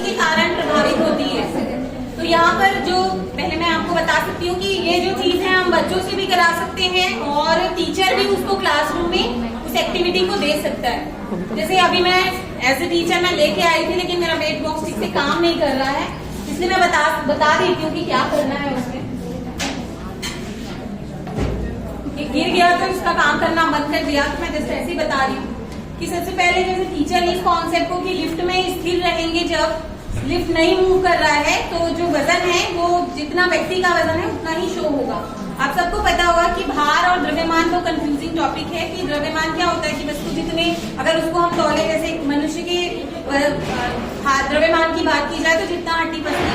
के कारण प्रभावित होती है। तो यहाँ पर जो पहले मैं आपको बता सकती हूँ कि ये जो चीज है हम बच्चों से भी करा सकते हैं और टीचर भी उसको क्लासरूम में उस एक्टिविटी को दे सकता है। जैसे अभी मैं एज ए टीचर मैं लेके आई थी, लेकिन मेरा वेट बॉक्स ठीक से काम नहीं कर रहा है, इसलिए मैं बता देती हूँ कि क्या करना है उसमें। गिर गया तो इसका काम करना बंद कर दिया, तो मैं जैसे ऐसे ही बता रही हूँ कि सबसे पहले जैसे टीचर इस कॉन्सेप्ट को कि लिफ्ट में स्थिर रहेंगे, जब लिफ्ट नहीं मूव कर रहा है तो जो वजन है वो जितना व्यक्ति का वजन है उतना ही शो होगा। आप सबको पता होगा कि भार और द्रव्यमान तो कंफ्यूजिंग टॉपिक है कि द्रव्यमान क्या होता है कि वस्तु जितने अगर उसको हम तौले, जैसे मनुष्य के द्रव्यमान की बात की जाए तो जितना हड्डी पसली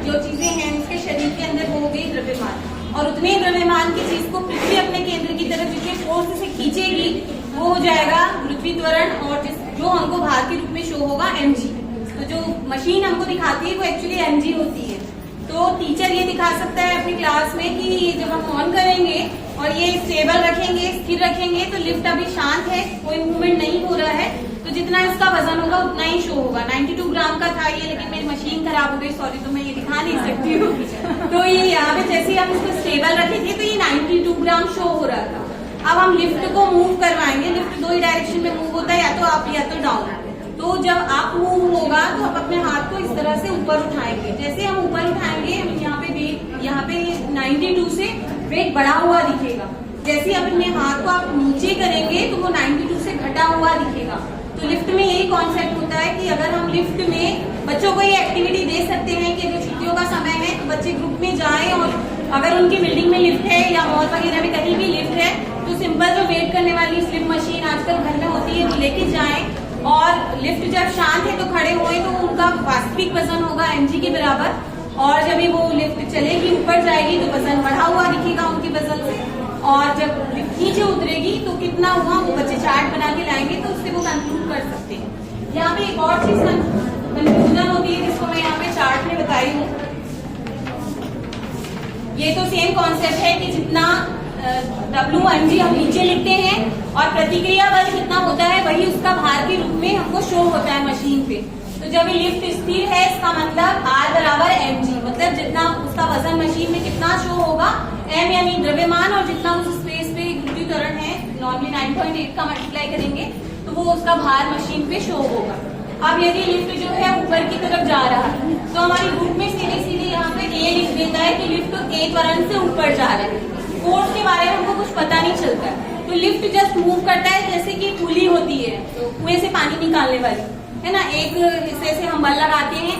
जो चीजें हैं उसके शरीर के अंदर वो हो गई द्रव्यमान, और उतने द्रव्यमान की चीज को पृथ्वी अपने केंद्र की तरफ जितने फोर्स से खींचेगी वो हो जाएगा पृथ्वी त्वरण, और जो हमको भार के रूप में शो होगा mg। तो जो मशीन हमको दिखाती है वो एक्चुअली mg होती है। तो टीचर ये दिखा सकता है अपनी क्लास में कि जब हम ऑन करेंगे और ये स्टेबल रखेंगे, स्थिर रखेंगे, तो लिफ्ट अभी शांत है, कोई मूवमेंट नहीं हो रहा है, तो जितना इसका वजन होगा उतना ही शो होगा। 92 ग्राम का था ये, लेकिन मेरी मशीन खराब हो गई, सॉरी, तो मैं ये दिखा नहीं सकती हूँ। तो ये यहाँ पे जैसे हम इसको स्टेबल रखे थे तो ये 92 ग्राम शो हो रहा था। अब हम लिफ्ट को मूव करवाएंगे। लिफ्ट दो ही डायरेक्शन में मूव होता है, या तो अप या तो डाउन। तो जब आप मूव होगा तो आप अपने हाथ को इस तरह से ऊपर उठाएंगे। जैसे हम ऊपर उठाएंगे यहाँ पे 92 से वेट बढ़ा हुआ दिखेगा। जैसे अपने हाथ को आप नीचे करेंगे तो वो 92 से घटा हुआ दिखेगा। तो लिफ्ट में यही कॉन्सेप्ट होता है कि अगर हम लिफ्ट में बच्चों को ये एक्टिविटी दे सकते हैं कि जो छुट्टियों का समय है तो बच्चे ग्रुप में जाएं, और अगर उनकी बिल्डिंग में लिफ्ट है या मॉल वगैरह में कहीं भी लिफ्ट है तो सिंपल जो वेट करने वाली स्लिप मशीन आजकल घर में होती है वो लेके जाएं, और लिफ्ट जब शांत है तो खड़े हुए तो उनका वास्तविक वजन होगा mg के बराबर, और जब भी वो लिफ्ट चलेगी ऊपर जाएगी तो वजन बढ़ा हुआ दिखेगा उनके वजन से, और जब लिफ्ट नीचे उतरेगी तो कितना हुआ वो बच्चे चार्ट बना के लाएंगे तो उससे वो कंक्लूड कर सकते हैं। यहाँ पे एक और चीज कंफ्यूजन होती है जिसको मैं यहाँ पे चार्ट में बताई हूँ। ये तो सेम कॉन्सेप्ट है कि जितना WMG हम नीचे लिखते हैं और प्रतिक्रिया बल कितना होता है वही उसका भार के रूप में हमको शो होता है मशीन पे। तो जब ये लिफ्ट स्थिर है इसका मतलब R बराबर mg, मतलब जितना उसका वजन मशीन में कितना शो होगा m यानी द्रव्यमान, और जितना उस स्पेस पे पृथ्वी त्वरण है नॉर्मली 9.8 का मल्टीप्लाई करेंगे तो वो उसका भार मशीन पे शो होगा। अब यदि लिफ्ट जो है ऊपर की तरफ जा रहा है तो हमारी बुक में सीधे सीधे यहाँ पे A लिख देता है कि लिफ्ट A त्वरण से ऊपर जा रहा है। फोर्स के बारे में हमको कुछ पता नहीं चलता है, तो लिफ्ट जस्ट मूव करता है जैसे कि पुली होती है तो कुएं से पानी निकालने वाली है ना, एक हिस्से से हम बल लगाते हैं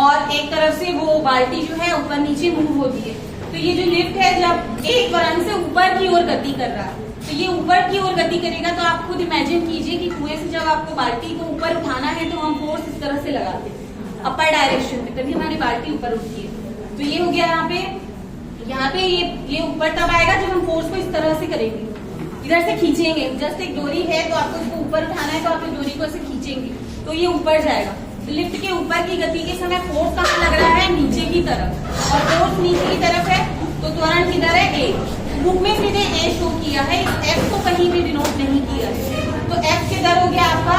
और एक तरफ से वो बाल्टी जो है ऊपर नीचे मूव होती है। तो ये जो लिफ्ट है जब एक त्वरण से ऊपर की ओर गति कर रहा है तो ये ऊपर की ओर गति करेगा, तो आप खुद इमेजिन कीजिए कि कुएं से जब आपको बाल्टी को ऊपर उठाना है तो हम फोर्स इस तरह से लगाते हैं अपर डायरेक्शन में, तभी हमारी बाल्टी ऊपर उठती है। तो ये हो गया यहाँ पे ये ऊपर तब आएगा जब हम फोर्स को इस तरह से करेंगे, इधर से खींचेंगे। जस्ट एक डोरी है तो आपको इसको ऊपर उठाना है तो आप डोरी को ऐसे खींचेंगे तो ये ऊपर जाएगा। तो लिफ्ट के ऊपर की गति के समय फोर्स कहाँ लग रहा है? नीचे की तरफ, और फोर्स नीचे की तरफ है तो त्वरण किधर है? A। बुक में सीधे A शो किया है, F को कहीं भी डिनोट नहीं किया है। तो F किधर हो गया आपका?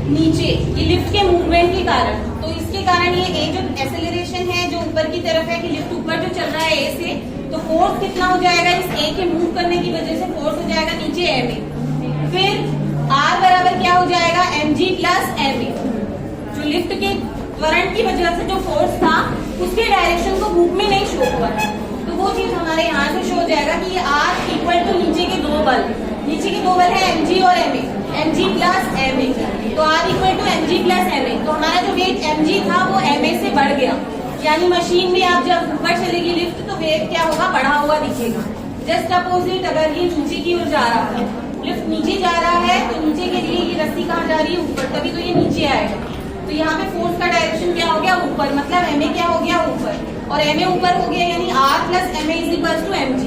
नीचे, ये लिफ्ट के मूवमेंट के कारण। तो इसके कारण ये A जो एक्सेलरेशन है जो ऊपर की तरफ है कि लिफ्ट ऊपर जो चल रहा है A से, तो फोर्स कितना हो जाएगा? इस A के मूव करने की वजह से फोर्स हो जाएगा नीचे MA। फिर R बराबर क्या हो जाएगा? mg plus MA। जो लिफ्ट के त्वरण की वजह से जो फोर्स था उसके डायरेक्शन को बुक में नहीं शो हुआ है, तो वो चीज हमारे यहाँ से शो हो जाएगा कि ये R इक्वल टू नीचे के दो बल, नीचे के दो बल है mg और MA, mg प्लस MA। तो R equal to mg plus MA। तो हमारा जो वेट mg था वो MA से बढ़ गया, यानी मशीन में आप जब ऊपर चलेगी लिफ्ट तो वेट क्या होगा? बढ़ा हुआ दिखेगा। जस्ट अपोजिट अगर ये नीचे की ओर जा रहा है, लिफ्ट नीचे जा रहा है तो नीचे के लिए ये रस्सी कहाँ जा रही है? ऊपर, तभी तो ये नीचे आएगा। तो यहाँ पे फोर्स का डायरेक्शन क्या हो गया? ऊपर, मतलब MA क्या हो गया? ऊपर, और MA ऊपर हो गया यानी R plus MA is equal to mg,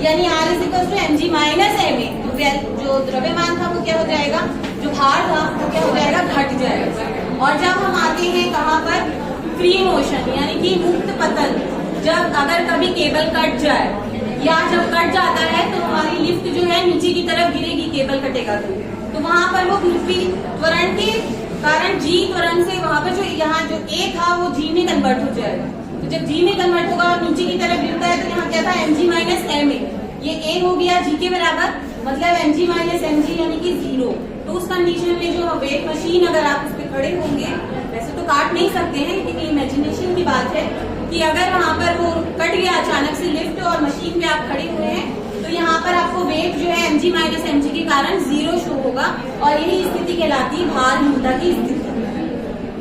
यानी R is equal to mg minus MA। तो जो द्रव्यमान था वो क्या हो जाएगा? जो भार था वो क्या हो जाएगा? घट जाएगा। और जब हम आते हैं कहाँ पर? फ्री मोशन, यानी कि मुक्त पतन। जब अगर कभी केबल कट जाए या जब कट जाता है तो हमारी लिफ्ट जो है नीचे की तरफ गिरेगी, केबल कटेगा तो वहां पर वो पृथ्वी त्वरण के कारण जी त्वरण से वहां पर जो यहाँ जो ए था वो जी में कन्वर्ट हो जाएगा। तो जब जी में कन्वर्ट होगा और नीचे की तरफ गिरता है तो यहाँ क्या था mg माइनस एम ए, ये ए हो गया जी के बराबर, मतलब mg माइनस mg यानी कि 0। तो उस कंडीशन में जो वेट मशीन अगर आप उस पर खड़े होंगे, वैसे तो काट नहीं सकते हैं लेकिन इमेजिनेशन की बात है कि अगर वहां पर वो कट गया अचानक से लिफ्ट और मशीन पे आप खड़े हुए हैं तो यहाँ पर आपको वेट जो है mg माइनस mg के कारण 0 शो होगा और यही स्थिति कहलाती है भारहीनता की स्थिति।